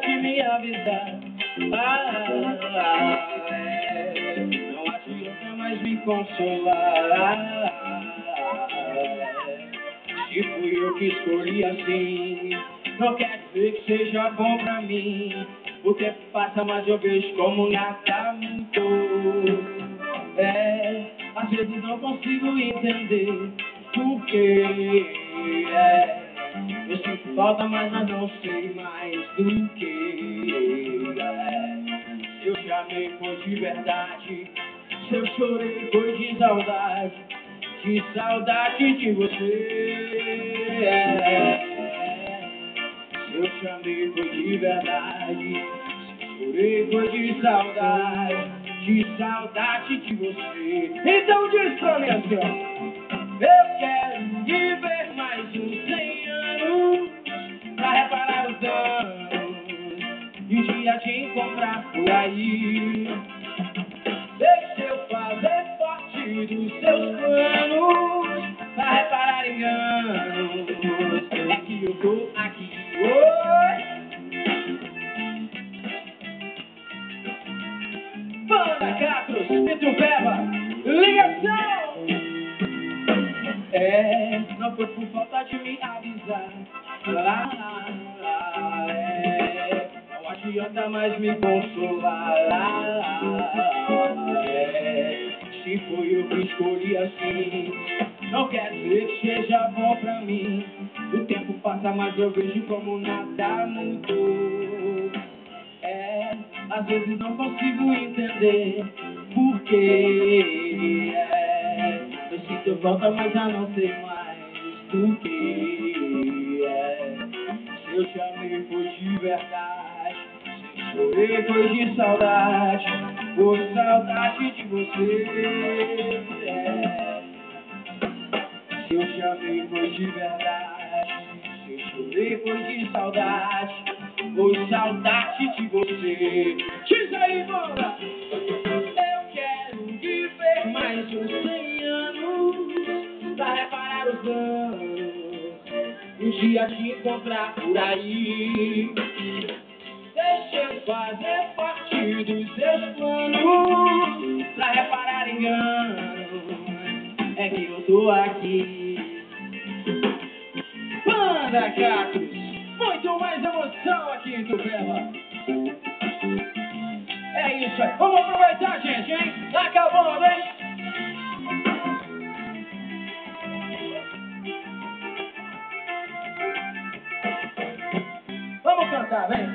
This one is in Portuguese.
de me avisar. Não adianta mais me consolar. Se fui eu que escolhi assim, não quer dizer que seja bom pra mim. O tempo passa, mas eu vejo como nada mudou. Às vezes não consigo entender por quê. Eu sinto falta, mas eu não sei mais do que. Se eu chamei foi de verdade, se eu chorei foi de saudade de você. Se eu chamei foi de verdade, se eu chorei foi de saudade de você. Então diz pra mim assim, ó. Eu quero viver mais uns 100 anos pra reparar os danos e um dia te encontrar por aí. Deixa eu fazer parte dos seus planos pra reparar enganos. É que eu tô aqui hoje. Banda Catros, Pedro Beba, ligação! Não foi por falta de me avisar. Não adianta mais me consolar. Se foi eu que escolhi assim, não quer dizer que seja bom pra mim. O tempo passa, mas eu vejo como nada mudou. Às vezes não consigo entender por quê. Eu sinto falta, mas já não sei mais do que. Se eu chamei foi de verdade, se eu chorei foi de saudade de você. Se eu chamei foi de verdade, se eu chorei foi de saudade de você. Diz aí, bora! Eu quero viver mais uns 100 anos pra reparar os danos, um dia te encontrar por aí. Deixa eu fazer parte dos seus planos pra reparar enganos. É que eu tô aqui. Banda Catros, muito mais emoção aqui em Itupeva. É isso aí. Vamos aproveitar, gente, hein? Tá acabando, hein? Vamos cantar, vem.